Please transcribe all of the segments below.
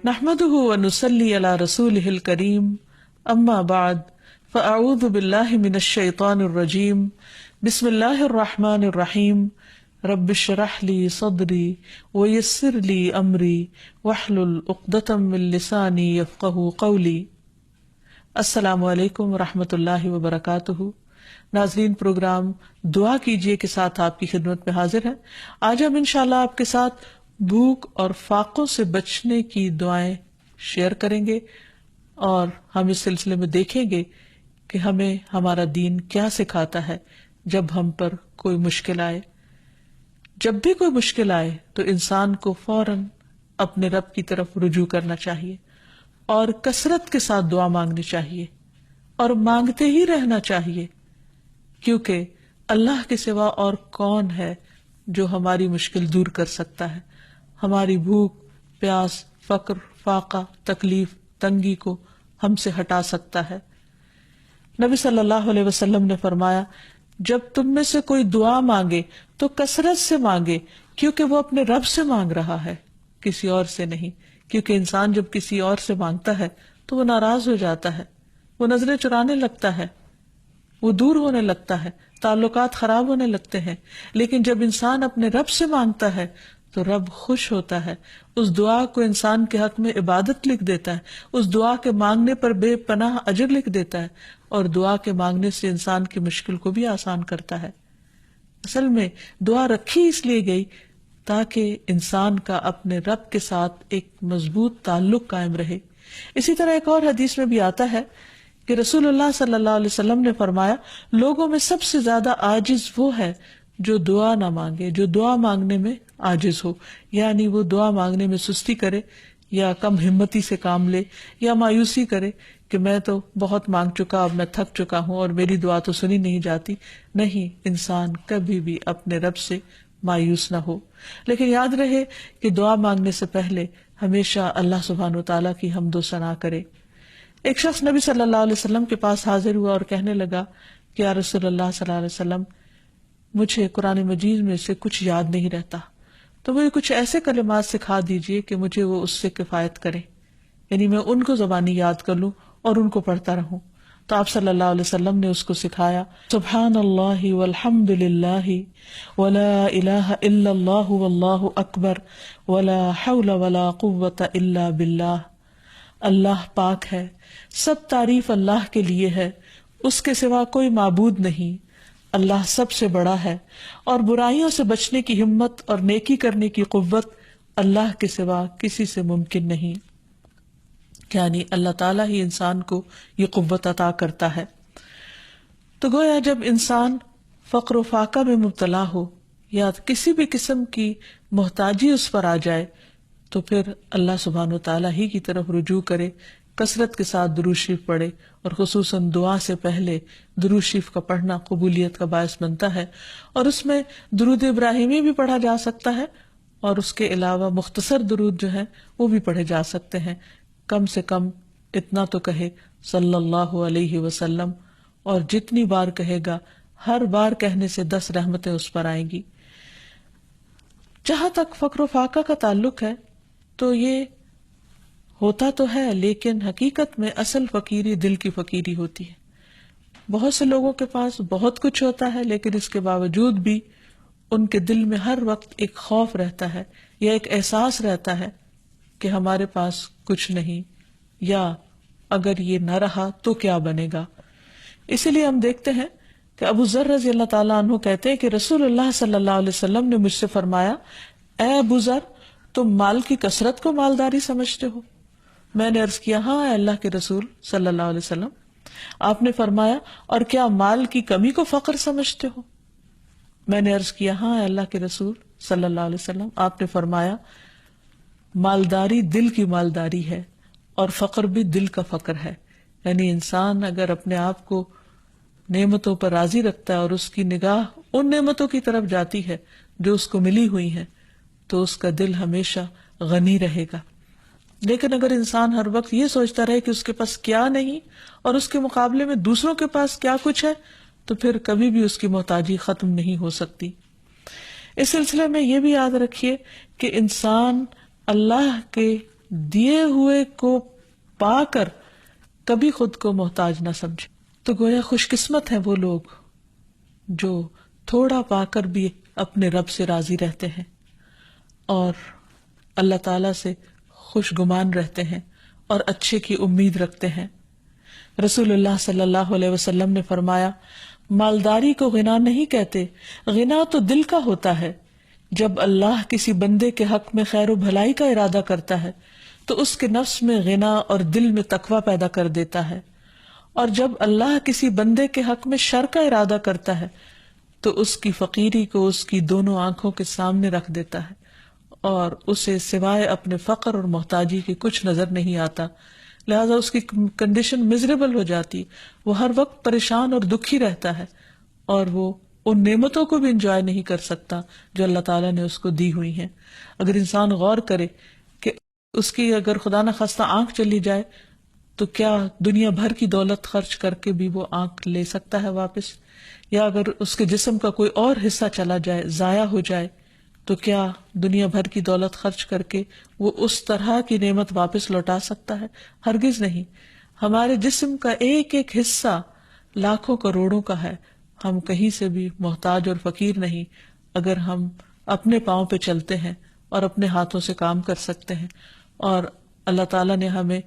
نحمده ونصلي على رسوله الكريم اما بعد فاعوذ بالله من الشيطان الرجيم بسم الله الرحمن الرحيم رب اشرح لي صدري ويسر لي امري واحلل عقدة من لساني يفقهوا قولي۔ السلام علیکم ورحمۃ اللہ وبرکاتہ۔ ناظرین، پروگرام دعا کیجئے کے ساتھ آپ کی خدمت میں حاضر ہے۔ آج ہم انشاءاللہ آپ کے ساتھ بھوک اور فاقوں سے بچنے کی دعائیں شیئر کریں گے، اور ہم اس سلسلے میں دیکھیں گے کہ ہمیں ہمارا دین کیا سکھاتا ہے جب ہم پر کوئی مشکل آئے۔ جب بھی کوئی مشکل آئے تو انسان کو فوراً اپنے رب کی طرف رجوع کرنا چاہیے اور کثرت کے ساتھ دعا مانگنی چاہیے اور مانگتے ہی رہنا چاہیے، کیونکہ اللہ کے سوا اور کون ہے جو ہماری مشکل دور کر سکتا ہے، ہماری بھوک، پیاس، فقر، فاقہ، تکلیف، تنگی کو ہم سے ہٹا سکتا ہے۔ نبی صلی اللہ علیہ وسلم نے فرمایا، جب تم میں سے کوئی دعا مانگے تو کثرت سے مانگے، کیونکہ وہ اپنے رب سے مانگ رہا ہے، کسی اور سے نہیں۔ کیونکہ انسان جب کسی اور سے مانگتا ہے تو وہ ناراض ہو جاتا ہے، وہ نظریں چرانے لگتا ہے، وہ دور ہونے لگتا ہے، تعلقات خراب ہونے لگتے ہیں۔ لیکن جب انسان اپنے رب سے مانگتا ہے تو رب خوش ہوتا ہے، اس دعا کو انسان کے حق میں عبادت لکھ دیتا ہے، اس دعا کے مانگنے پر بے پناہ اجر لکھ دیتا ہے، اور دعا کے مانگنے سے انسان کی مشکل کو بھی آسان کرتا ہے۔ اصل میں دعا رکھی اس لیے گئی تاکہ انسان کا اپنے رب کے ساتھ ایک مضبوط تعلق قائم رہے۔ اسی طرح ایک اور حدیث میں بھی آتا ہے کہ رسول اللہ صلی اللہ علیہ وسلم نے فرمایا، لوگوں میں سب سے زیادہ عاجز وہ ہے جو دعا نہ مانگے، جو دعا مانگنے میں عاجز ہو، یعنی وہ دعا مانگنے میں سستی کرے یا کم ہمتی سے کام لے یا مایوسی کرے کہ میں تو بہت مانگ چکا، اب میں تھک چکا ہوں اور میری دعا تو سنی نہیں جاتی۔ نہیں، انسان کبھی بھی اپنے رب سے مایوس نہ ہو، لیکن یاد رہے کہ دعا مانگنے سے پہلے ہمیشہ اللہ سبحانہ وتعالیٰ کی حمد و ثنا کرے۔ ایک شخص نبی صلی اللہ علیہ وسلم کے پاس حاضر ہوا اور کہنے لگا کہ یا رسول اللہ صلی اللہ علیہ وسلم، مجھے قرآن مجید میں سے کچھ یاد نہیں رہتا، تو مجھے کچھ ایسے کلمات سکھا دیجئے کہ مجھے وہ اس سے کفایت کرے، یعنی میں ان کو زبانی یاد کر لوں اور ان کو پڑھتا رہوں۔ تو آپ صلی اللہ علیہ وسلم نے اس کو سکھایا، سبحان اللہ والحمد للہ ولا الہ الا اللہ واللہ اکبر ولا حول ولا قوۃ الا باللہ۔ اللہ پاک ہے، سب تعریف اللہ کے لیے ہے، اس کے سوا کوئی معبود نہیں، اللہ سب سے بڑا ہے، اور برائیوں سے بچنے کی ہمت اور نیکی کرنے کی قوت اللہ کے سوا کسی سے ممکن نہیں، یعنی اللہ تعالیٰ ہی انسان کو یہ قوت عطا کرتا ہے۔ تو گویا جب انسان فقر و فاقہ میں مبتلا ہو یا کسی بھی قسم کی محتاجی اس پر آ جائے تو پھر اللہ سبحانہ وتعالیٰ ہی کی طرف رجوع کرے، کثرت کے ساتھ درود شریف پڑھے، اور خصوصاً دعا سے پہلے درود شریف کا پڑھنا قبولیت کا باعث بنتا ہے، اور اس میں درود ابراہیمی بھی پڑھا جا سکتا ہے، اور اس کے علاوہ مختصر درود جو ہیں وہ بھی پڑھے جا سکتے ہیں۔ کم سے کم اتنا تو کہے صلی اللہ علیہ وسلم، اور جتنی بار کہے گا ہر بار کہنے سے 10 رحمتیں اس پر آئیں گی۔ جہاں تک فقر و فاقہ کا تعلق ہے تو یہ ہوتا تو ہے، لیکن حقیقت میں اصل فقیری دل کی فقیری ہوتی ہے۔ بہت سے لوگوں کے پاس بہت کچھ ہوتا ہے، لیکن اس کے باوجود بھی ان کے دل میں ہر وقت ایک خوف رہتا ہے یا ایک احساس رہتا ہے کہ ہمارے پاس کچھ نہیں، یا اگر یہ نہ رہا تو کیا بنے گا۔ اسی لیے ہم دیکھتے ہیں کہ ابو ذر رضی اللہ تعالیٰ عنہ کہتے ہیں کہ رسول اللہ صلی اللہ علیہ وسلم نے مجھ سے فرمایا، اے ابو ذر، تم مال کی کثرت کو مالداری سمجھتے ہو؟ میں نے عرض کیا، ہاں اے اللہ کے رسول صلی اللہ علیہ وسلم۔ آپ نے فرمایا، اور کیا مال کی کمی کو فقر سمجھتے ہو؟ میں نے عرض کیا، ہاں اے اللہ کے رسول صلی اللہ علیہ وسلم۔ آپ نے فرمایا، مالداری دل کی مالداری ہے اور فقر بھی دل کا فقر ہے، یعنی انسان اگر اپنے آپ کو نعمتوں پر راضی رکھتا ہے اور اس کی نگاہ ان نعمتوں کی طرف جاتی ہے جو اس کو ملی ہوئی ہیں، تو اس کا دل ہمیشہ غنی رہے گا۔ لیکن اگر انسان ہر وقت یہ سوچتا رہے کہ اس کے پاس کیا نہیں اور اس کے مقابلے میں دوسروں کے پاس کیا کچھ ہے، تو پھر کبھی بھی اس کی محتاجی ختم نہیں ہو سکتی۔ اس سلسلے میں یہ بھی یاد رکھیے کہ انسان اللہ کے دیے ہوئے کو پا کر کبھی خود کو محتاج نہ سمجھے. تو گویا خوش قسمت ہیں وہ لوگ جو تھوڑا پا کر بھی اپنے رب سے راضی رہتے ہیں اور اللہ تعالی سے خوش گمان رہتے ہیں اور اچھے کی امید رکھتے ہیں. رسول اللہ صلی اللہ علیہ وسلم نے فرمایا مالداری کو غنا نہیں کہتے، غنا تو دل کا ہوتا ہے. جب اللہ کسی بندے کے حق میں خیر و بھلائی کا ارادہ کرتا ہے تو اس کے نفس میں غنا اور دل میں تقوی پیدا کر دیتا ہے، اور جب اللہ کسی بندے کے حق میں شر کا ارادہ کرتا ہے تو اس کی فقیری کو اس کی دونوں آنکھوں کے سامنے رکھ دیتا ہے اور اسے سوائے اپنے فقر اور محتاجی کے کچھ نظر نہیں آتا. لہذا اس کی کنڈیشن میزریبل ہو جاتی، وہ ہر وقت پریشان اور دکھی رہتا ہے اور وہ ان نعمتوں کو بھی انجوائے نہیں کر سکتا جو اللہ تعالیٰ نے اس کو دی ہوئی ہیں. اگر انسان غور کرے کہ اس کی اگر خدا نہ خواستہ آنکھ چلی جائے تو کیا دنیا بھر کی دولت خرچ کر کے بھی وہ آنکھ لے سکتا ہے واپس؟ یا اگر اس کے جسم کا کوئی اور حصہ چلا جائے، ضائع ہو جائے، تو کیا دنیا بھر کی دولت خرچ کر کے وہ اس طرح کی نعمت واپس لوٹا سکتا ہے؟ ہرگز نہیں. ہمارے جسم کا ایک ایک حصہ لاکھوں کروڑوں کا ہے، ہم کہیں سے بھی محتاج اور فقیر نہیں اگر ہم اپنے پاؤں پہ چلتے ہیں اور اپنے ہاتھوں سے کام کر سکتے ہیں. اور اللہ تعالیٰ نے ہمیں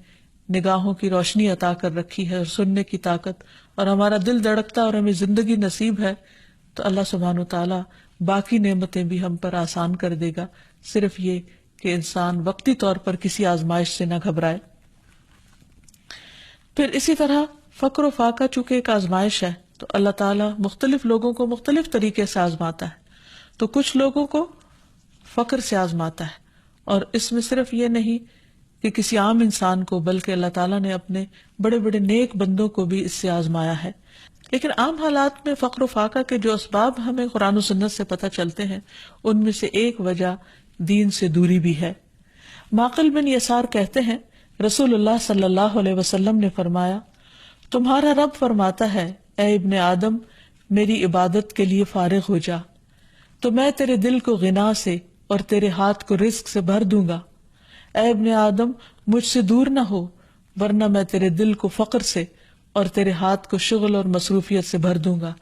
نگاہوں کی روشنی عطا کر رکھی ہے اور سننے کی طاقت، اور ہمارا دل دھڑکتا اور ہمیں زندگی نصیب ہے، تو اللہ سبحانہ وتعالیٰ باقی نعمتیں بھی ہم پر آسان کر دے گا. صرف یہ کہ انسان وقتی طور پر کسی آزمائش سے نہ گھبرائے. پھر اسی طرح فقر و فاقہ چونکہ ایک آزمائش ہے تو اللہ تعالیٰ مختلف لوگوں کو مختلف طریقے سے آزماتا ہے. تو کچھ لوگوں کو فقر سے آزماتا ہے، اور اس میں صرف یہ نہیں کہ کسی عام انسان کو، بلکہ اللہ تعالیٰ نے اپنے بڑے بڑے نیک بندوں کو بھی اس سے آزمایا ہے. لیکن عام حالات میں فقر و فاقہ کے جو اسباب ہمیں قرآن و سنت سے پتہ چلتے ہیں ان میں سے ایک وجہ دین سے دوری بھی ہے. معقل بن یسار کہتے ہیں رسول اللہ صلی اللہ علیہ وسلم نے فرمایا تمہارا رب فرماتا ہے اے ابن آدم میری عبادت کے لیے فارغ ہو جا تو میں تیرے دل کو غنا سے اور تیرے ہاتھ کو رزق سے بھر دوں گا. اے ابن آدم مجھ سے دور نہ ہو ورنہ میں تیرے دل کو فقر سے اور تیرے ہاتھ کو شغل اور مصروفیت سے بھر دوں گا.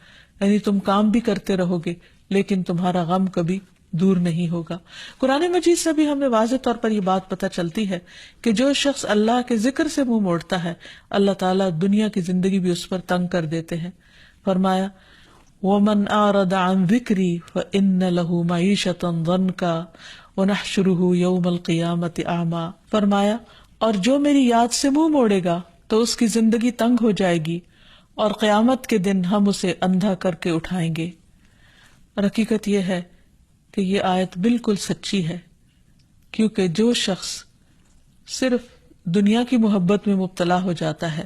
یعنی تم کام بھی کرتے رہو گے لیکن تمہارا غم کبھی دور نہیں ہوگا. قرآن مجید سے بھی ہمیں واضح طور پر یہ بات پتہ چلتی ہے کہ جو شخص اللہ کے ذکر سے منہ موڑتا ہے اللہ تعالیٰ دنیا کی زندگی بھی اس پر تنگ کر دیتے ہیں. فرمایا وَمَنْ أَعْرَضَ عَنْ ذِكْرِي فَإِنَّ لَهُ مَعِيشَةً ضَنْكًا وَنَحْشُرُهُ يَوْمَ الْقِيَامَةِ أَعْمَى. فرمایا اور جو میری یاد سے منہ موڑے گا تو اس کی زندگی تنگ ہو جائے گی اور قیامت کے دن ہم اسے اندھا کر کے اٹھائیں گے. اور حقیقت یہ ہے کہ یہ آیت بالکل سچی ہے، کیونکہ جو شخص صرف دنیا کی محبت میں مبتلا ہو جاتا ہے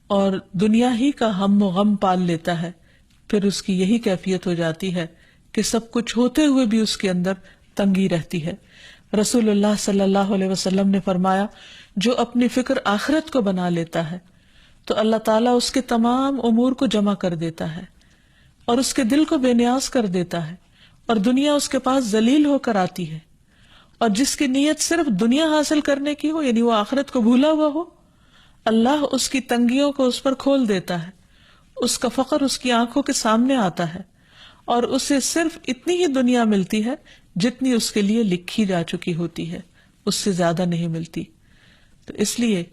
اور دنیا ہی کا ہم و غم پال لیتا ہے پھر اس کی یہی کیفیت ہو جاتی ہے کہ سب کچھ ہوتے ہوئے بھی اس کے اندر تنگی رہتی ہے. رسول اللہ صلی اللہ علیہ وسلم نے فرمایا جو اپنی فکر آخرت کو بنا لیتا ہے تو اللہ تعالیٰ اس کے تمام امور کو جمع کر دیتا ہے اور اس کے دل کو بے نیاز کر دیتا ہے اور دنیا اس کے پاس ذلیل ہو کر آتی ہے. اور جس کی نیت صرف دنیا حاصل کرنے کی ہو یعنی وہ آخرت کو بھولا ہوا ہو اللہ اس کی تنگیوں کو اس پر کھول دیتا ہے، اس کا فقر اس کی آنکھوں کے سامنے آتا ہے اور اسے صرف اتنی ہی دنیا ملتی ہے جتنی اس کے لیے لکھی جا چکی ہوتی ہے، اس سے زیادہ نہیں ملتی. تو اس لیے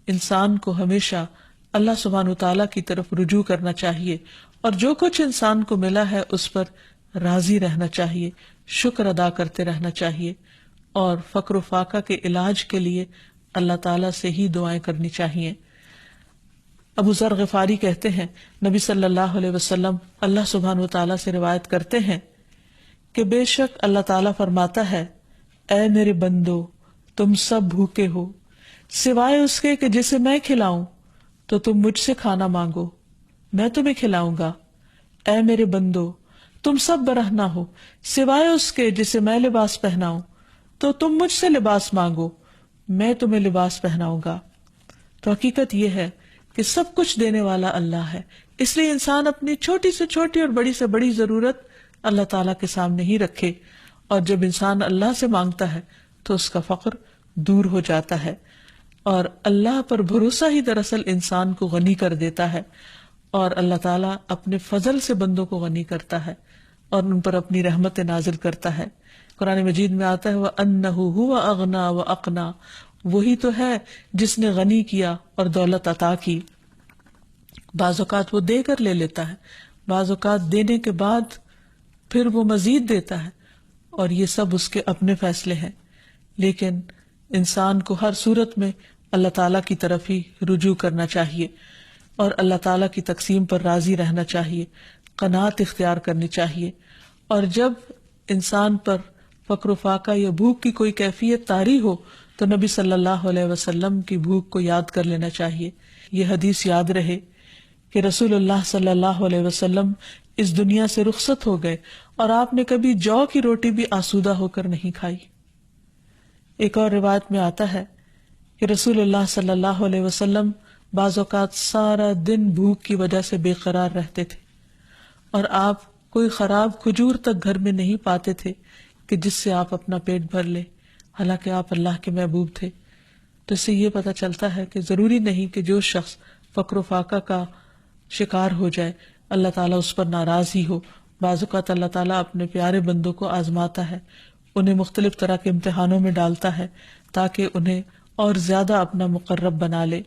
انسان کو ہمیشہ اللہ سبحانہ وتعالیٰ کی طرف رجوع کرنا چاہیے اور جو کچھ انسان کو ملا ہے اس پر راضی رہنا چاہیے، شکر ادا کرتے رہنا چاہیے اور فقر و فاقہ کے علاج کے لیے اللہ تعالیٰ سے ہی دعائیں کرنی چاہیے. ابو ذر غفاری کہتے ہیں نبی صلی اللہ علیہ وسلم اللہ سبحانہ وتعالیٰ سے روایت کرتے ہیں کہ بے شک اللہ تعالیٰ فرماتا ہے اے میرے بندو تم سب بھوکے ہو سوائے اس کے کہ جسے میں کھلاؤں تو تم مجھ سے کھانا مانگو میں تمہیں کھلاؤں گا. اے میرے بندو تم سب برہنہ ہو سوائے اس کے جسے میں لباس پہناؤں تو تم مجھ سے لباس مانگو میں تمہیں لباس پہناؤں گا. تو حقیقت یہ ہے کہ سب کچھ دینے والا اللہ ہے، اس لیے انسان اپنی چھوٹی سے چھوٹی اور بڑی سے بڑی ضرورت اللہ تعالیٰ کے سامنے ہی رکھے، اور جب انسان اللہ سے مانگتا ہے تو اس کا فقر دور ہو جاتا ہے. اور اللہ پر بھروسہ ہی دراصل انسان کو غنی کر دیتا ہے، اور اللہ تعالیٰ اپنے فضل سے بندوں کو غنی کرتا ہے اور ان پر اپنی رحمت نازل کرتا ہے. قرآن مجید میں آتا ہے وَأَنَّهُ هُوَ أَغْنَى وَأَقْنَى، وہی تو ہے جس نے غنی کیا اور دولت عطا کی. بعض اوقات وہ دے کر لے لیتا ہے، بعض اوقات دینے کے بعد پھر وہ مزید دیتا ہے، اور یہ سب اس کے اپنے فیصلے ہیں. لیکن انسان کو ہر صورت میں اللہ تعالیٰ کی طرف ہی رجوع کرنا چاہیے اور اللہ تعالیٰ کی تقسیم پر راضی رہنا چاہیے، قناعت اختیار کرنی چاہیے. اور جب انسان پر فقر و فاقہ یا بھوک کی کوئی کیفیت طاری ہو تو نبی صلی اللہ علیہ وسلم کی بھوک کو یاد کر لینا چاہیے. یہ حدیث یاد رہے کہ رسول اللہ صلی اللہ علیہ وسلم اس دنیا سے رخصت ہو گئے اور آپ نے کبھی جو کی روٹی بھی آسودہ ہو کر نہیں کھائی. ایک اور روایت میں آتا ہے کہ رسول اللہ صلی اللہ علیہ وسلم بعض اوقات سارا دن بھوک کی وجہ سے بے قرار رہتے تھے، اور آپ کوئی خراب کھجور تک گھر میں نہیں پاتے تھے کہ جس سے آپ اپنا پیٹ بھر لیں، حالانکہ آپ اللہ کے محبوب تھے. تو اس سے یہ پتہ چلتا ہے کہ ضروری نہیں کہ جو شخص فقر و فاقہ کا شکار ہو جائے اللہ تعالیٰ اس پر ناراض ہی ہو. بعض اوقات اللہ تعالیٰ اپنے پیارے بندوں کو آزماتا ہے، انہیں مختلف طرح کے امتحانوں میں ڈالتا ہے تاکہ انہیں اور زیادہ اپنا مقرب بنا لے.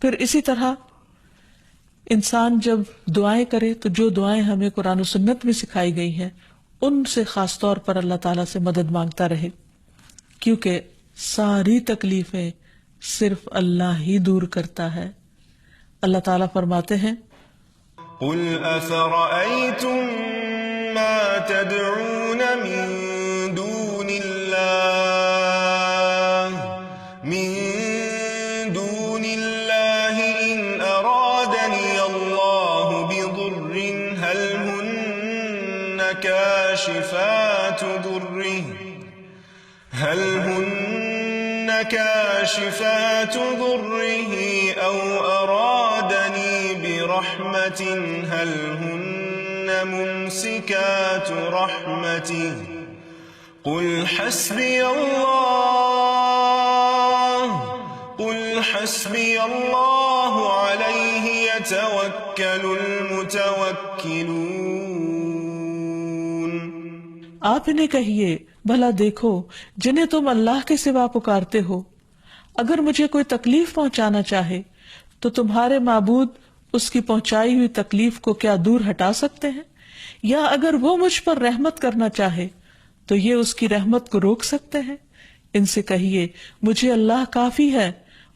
پھر اسی طرح انسان جب دعائیں کرے تو جو دعائیں ہمیں قرآن و سنت میں سکھائی گئی ہیں ان سے خاص طور پر اللہ تعالیٰ سے مدد مانگتا رہے، کیونکہ ساری تکلیفیں صرف اللہ ہی دور کرتا ہے. اللہ تعالیٰ فرماتے ہیں قُلْ أَفَرَأَيْتُمْ مَا تَدْعُونَ مِن دُونِ اللَّهِ إِنْ أَرَادَنِيَ اللَّهُ بِضُرٍّ هَلْ هُنَّ كَاشِفَاتُ ضُرِّهِ أَوْ أَرَادَنِي بِرَحْمَةٍ هَلْ هُنَّ مُمْسِكَاتُ رَحْمَتِهِ قُلْ حَسْبِيَ اللَّهُ عَلَيْهِ يَتَوَكَّلُ الْمُتَوَكِّلُونَ. آپ انہیں کہیے بھلا دیکھو جنہیں تم اللہ کے سوا پکارتے ہو، اگر مجھے کوئی تکلیف پہنچانا چاہے تو تمہارے معبود اس کی پہنچائی ہوئی تکلیف کو کیا دور ہٹا سکتے ہیں؟ یا اگر وہ مجھ پر رحمت کرنا چاہے تو یہ اس کی رحمت کو روک سکتے ہیں؟ ان سے کہیے مجھے اللہ کافی ہے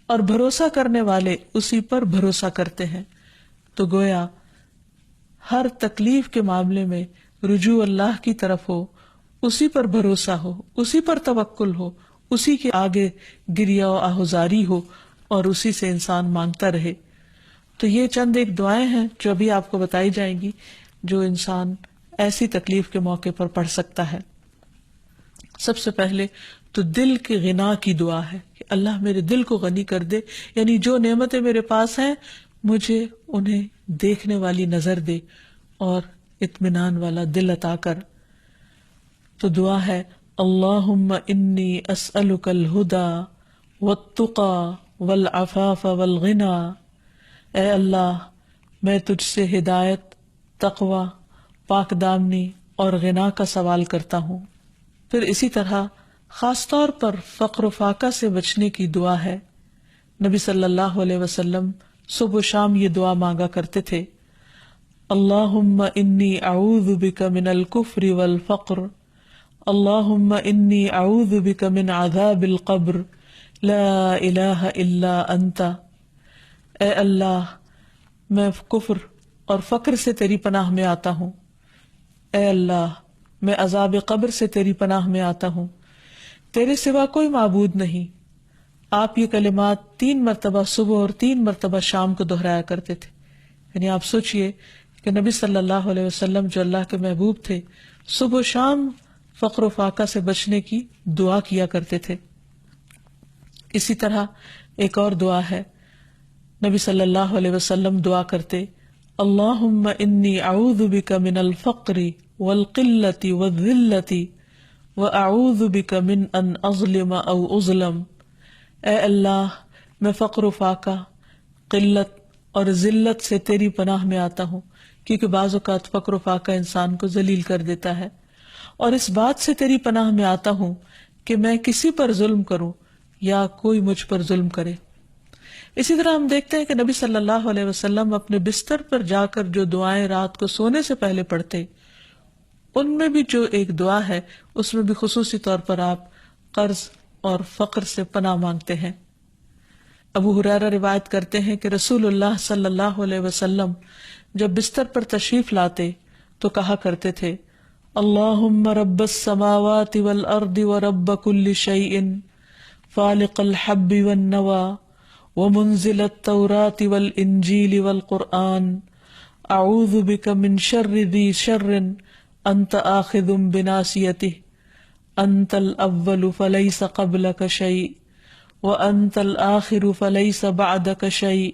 اور بھروسہ کرنے والے اسی پر بھروسہ کرتے ہیں. تو گویا ہر تکلیف کے معاملے میں رجوع اللہ کی طرف ہو، اسی پر بھروسہ ہو، اسی پر توکل ہو، اسی کے آگے گریہ و آہذاری ہو اور اسی سے انسان مانگتا رہے. تو یہ چند ایک دعائیں ہیں جو ابھی آپ کو بتائی جائیں گی جو انسان ایسی تکلیف کے موقع پر پڑھ سکتا ہے. سب سے پہلے تو دل کی غنا کی دعا ہے کہ اللہ میرے دل کو غنی کر دے، یعنی جو نعمتیں میرے پاس ہیں مجھے انہیں دیکھنے والی نظر دے اور اطمینان والا دل عطا کر. تو دعا ہے اللہم انی اسألک الہدی والتقی والعفاف والغنی، اے اللہ میں تجھ سے ہدایت، تقوی، پاک دامنی اور غنا کا سوال کرتا ہوں. پھر اسی طرح خاص طور پر فقر و فاقہ سے بچنے کی دعا ہے. نبی صلی اللہ علیہ وسلم صبح و شام یہ دعا مانگا کرتے تھے، اللہم انی اعوذ بک من الکفر والفقر، اللہم انی اعوذ بک من عذاب القبر، لا الہ الا انت. اے اللہ میں کفر اور فقر سے تیری پناہ میں آتا ہوں، اے اللہ میں عذاب قبر سے تیری پناہ میں آتا ہوں، تیرے سوا کوئی معبود نہیں. آپ یہ کلمات 3 مرتبہ صبح اور 3 مرتبہ شام کو دہرایا کرتے تھے. یعنی آپ سوچئے کہ نبی صلی اللہ علیہ وسلم جو اللہ کے محبوب تھے صبح و شام فقر و فاقہ سے بچنے کی دعا کیا کرتے تھے. اسی طرح ایک اور دعا ہے، نبی صلی اللہ علیہ وسلم دعا کرتے اللہم انی اعوذ بک من الفقر والقلة والذلة وأعوذ بك من أن أظلم أو أظلم. اے اللہ میں فقر و فاقہ، قلت اور ذلت سے تیری پناہ میں آتا ہوں، کیونکہ بعض اوقات فقر و فاقہ انسان کو ذلیل کر دیتا ہے، اور اس بات سے تیری پناہ میں آتا ہوں کہ میں کسی پر ظلم کروں یا کوئی مجھ پر ظلم کرے. اسی طرح ہم دیکھتے ہیں کہ نبی صلی اللہ علیہ وسلم اپنے بستر پر جا کر جو دعائیں رات کو سونے سے پہلے پڑھتے، ان میں بھی جو ایک دعا ہے اس میں بھی خصوصی طور پر آپ قرض اور فقر سے پناہ مانگتے ہیں. ابو ہریرہ روایت کرتے ہیں کہ رسول اللہ صلی اللہ علیہ وسلم جب بستر پر تشریف لاتے تو کہا کرتے تھے، اللہم رب السماوات والارض ورب کل شیء فالق الحب والنوى ومنزل التوراة والانجیل والقرآن اعوذ بک من شر ذی شر انت آخذ بناصیتہ انت الاول فلیس قبلک شیء وانت الآخر فلیس بعدک شیء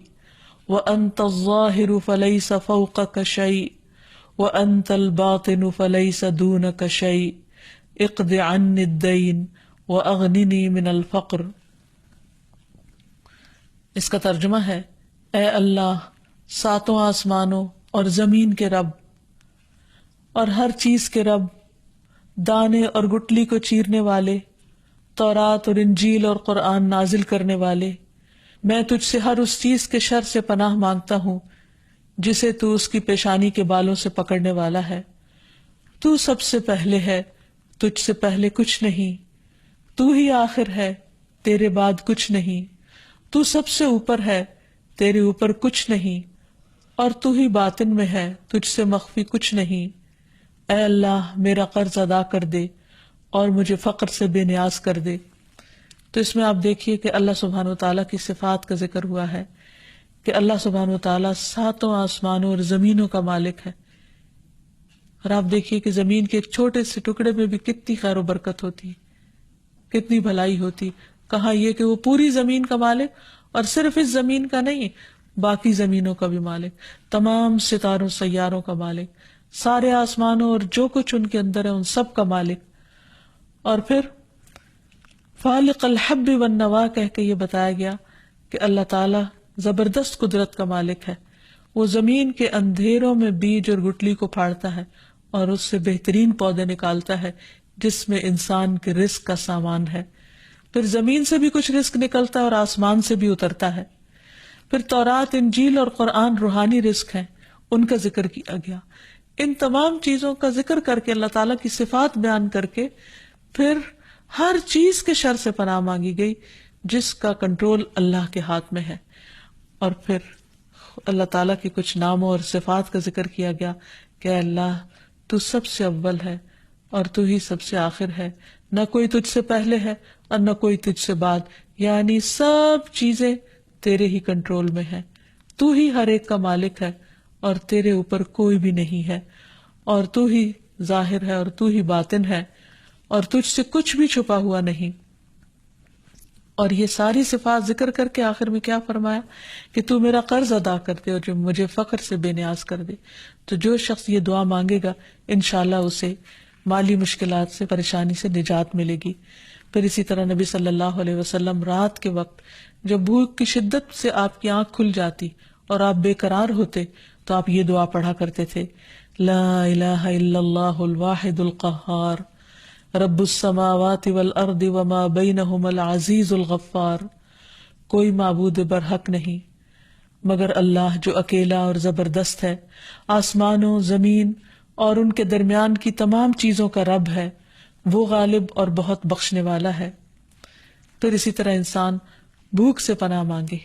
وانت الظاہر فلیس فوقک شیء وانت الباطن فلیس دونک شیء اقض عنی الدین واغننی من الفقر. اس کا ترجمہ ہے، اے اللہ ساتوں آسمانوں اور زمین کے رب اور ہر چیز کے رب، دانے اور گٹلی کو چیرنے والے، تورات اور انجیل اور قرآن نازل کرنے والے، میں تجھ سے ہر اس چیز کے شر سے پناہ مانگتا ہوں جسے تو اس کی پیشانی کے بالوں سے پکڑنے والا ہے. تو سب سے پہلے ہے، تجھ سے پہلے کچھ نہیں، تو ہی آخر ہے، تیرے بعد کچھ نہیں، تو سب سے اوپر ہے، تیرے اوپر کچھ نہیں، اور تو ہی باطن میں ہے، تجھ سے مخفی کچھ نہیں. اے اللہ میرا قرض ادا کر دے اور مجھے فقر سے بے نیاز کر دے. تو اس میں آپ دیکھیے کہ اللہ سبحانہ وتعالیٰ کی صفات کا ذکر ہوا ہے کہ اللہ سبحانہ وتعالیٰ ساتوں آسمانوں اور زمینوں کا مالک ہے. اور آپ دیکھیے کہ زمین کے ایک چھوٹے سے ٹکڑے میں بھی کتنی خیر و برکت ہوتی، کتنی بھلائی ہوتی. کہا یہ کہ وہ پوری زمین کا مالک، اور صرف اس زمین کا نہیں، باقی زمینوں کا بھی مالک، تمام ستاروں سیاروں کا مالک، سارے آسمانوں اور جو کچھ ان کے اندر ہے ان سب کا مالک. اور پھر فالق الحب والنوا کہہ کے یہ بتایا گیا کہ اللہ تعالیٰ زبردست قدرت کا مالک ہے. وہ زمین کے اندھیروں میں بیج اور گٹلی کو پھاڑتا ہے اور اس سے بہترین پودے نکالتا ہے جس میں انسان کے رزق کا سامان ہے. پھر زمین سے بھی کچھ رزق نکلتا ہے اور آسمان سے بھی اترتا ہے. پھر تورات، انجیل اور قرآن روحانی رزق ہیں، ان کا ذکر کیا گیا. ان تمام چیزوں کا ذکر کر کے اللہ تعالیٰ کی صفات بیان کر کے پھر ہر چیز کے شر سے پناہ مانگی گئی جس کا کنٹرول اللہ کے ہاتھ میں ہے. اور پھر اللہ تعالیٰ کے کچھ ناموں اور صفات کا ذکر کیا گیا کہ اے اللہ تو سب سے اول ہے اور تو ہی سب سے آخر ہے، نہ کوئی تجھ سے پہلے ہے اور نہ کوئی تجھ سے بعد، یعنی سب چیزیں تیرے ہی کنٹرول میں ہیں. تو ہی ہر ایک کا مالک ہے اور تیرے اوپر کوئی بھی نہیں ہے، اور تو ہی ظاہر ہے اور تو ہی باطن ہے، اور تجھ سے کچھ بھی چھپا ہوا نہیں. اور یہ ساری صفات ذکر کر کے آخر میں کیا فرمایا کہ تو میرا قرض ادا کر دے اور جو مجھے فقر سے بے نیاز کر دے. تو جو شخص یہ دعا مانگے گا انشاءاللہ اسے مالی مشکلات سے، پریشانی سے نجات ملے گی. پھر اسی طرح نبی صلی اللہ علیہ وسلم رات کے وقت جب بھوک کی شدت سے آپ کی آنکھ کھل جاتی اور آپ بے قرار ہوتے تو آپ یہ دعا پڑھا کرتے تھے، لا الہ الا اللہ الواحد القہار رب السماوات والارض وما بینہما العزیز الغفار. کوئی معبود برحق نہیں مگر اللہ جو اکیلا اور زبردست ہے، آسمانوں، زمین اور ان کے درمیان کی تمام چیزوں کا رب ہے، وہ غالب اور بہت بخشنے والا ہے. پھر اسی طرح انسان بھوک سے پناہ مانگے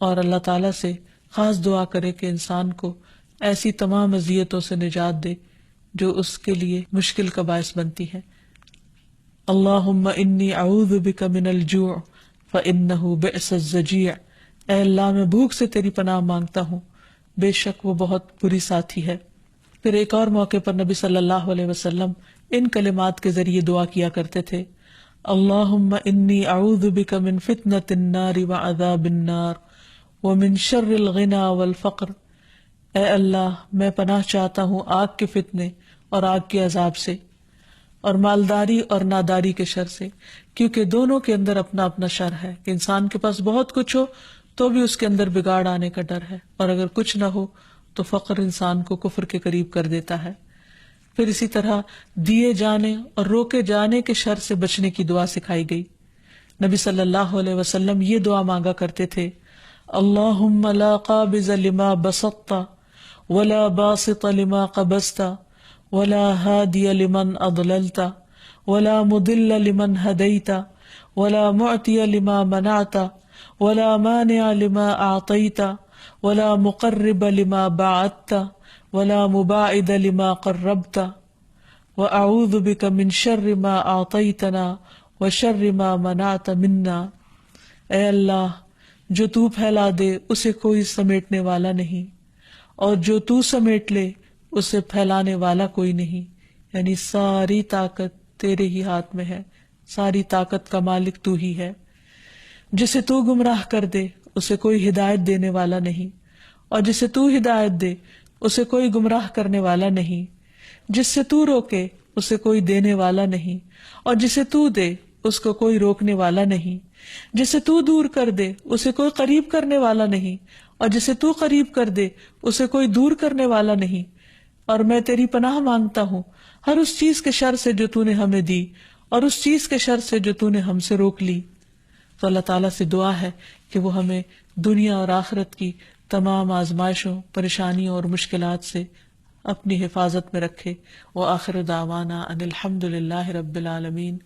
اور اللہ تعالیٰ سے خاص دعا کرے کہ انسان کو ایسی تمام اذیتوں سے نجات دے جو اس کے لیے مشکل کا باعث بنتی ہے. اللہم انی اعوذ بک من الجوع فانہ بئس الضجیع. اے اللہ میں بھوک سے تیری پناہ مانگتا ہوں، بے شک وہ بہت بری ساتھی ہے. پھر ایک اور موقع پر نبی صلی اللہ علیہ وسلم ان کلمات کے ذریعے دعا کیا کرتے تھے، اللہم انی اعوذ بک من فتنۃ النار وعذاب النار ومن شر الغنی والفقر. اے اللہ میں پناہ چاہتا ہوں آگ کے فتنے اور آگ کے عذاب سے، اور مالداری اور ناداری کے شر سے، کیونکہ دونوں کے اندر اپنا اپنا شر ہے کہ انسان کے پاس بہت کچھ ہو تو بھی اس کے اندر بگاڑ آنے کا ڈر ہے، اور اگر کچھ نہ ہو تو فقر انسان کو کفر کے قریب کر دیتا ہے۔ پھر اسی طرح دیے جانے اور روکے جانے کے شر سے بچنے کی دعا سکھائی گئی۔ نبی صلی اللہ علیہ وسلم یہ دعا مانگا کرتے تھے، اللہم لا قابض لما بسطت ولا باسط لما قبضت ولا ہادی لمن اضللت ولا مضل لمن ہدیت ولا معطی لما منعت ولا مانع لما اعطیت ولا مقرب لما بعدت ولا مباعد لما قربت واعوذ بک من شر ما اعطیتنا وشر ما منعت منا۔ اے اللہ، جو تو پھیلا دے اسے کوئی سمیٹنے والا نہیں، اور جو تو سمیٹ لے اسے پھیلانے والا کوئی نہیں، یعنی ساری طاقت تیرے ہی ہاتھ میں ہے، ساری طاقت کا مالک تو ہی ہے۔ جسے تو گمراہ کر دے اسے کوئی ہدایت دینے والا نہیں، اور جسے تو ہدایت دے اسے کوئی گمراہ کرنے والا نہیں۔ جس سے تو روکے اسے کوئی دینے والا نہیں، اور جسے تو دے اس کو کوئی روکنے والا نہیں۔ جسے تو دور کر دے اسے کوئی قریب کرنے والا نہیں، اور جسے تو قریب کر دے اسے کوئی دور کرنے والا نہیں۔ اور میں تیری پناہ مانگتا ہوں ہر اس چیز کے شر سے جو تو نے ہمیں دی، اور اس چیز کے شر سے جو تو نے ہم سے روک لی۔ تو اللہ تعالیٰ سے دعا ہے کہ وہ ہمیں دنیا اور آخرت کی تمام آزمائشوں، پریشانیوں اور مشکلات سے اپنی حفاظت میں رکھے۔ وآخر دعوانا ان الحمد للہ رب العالمین۔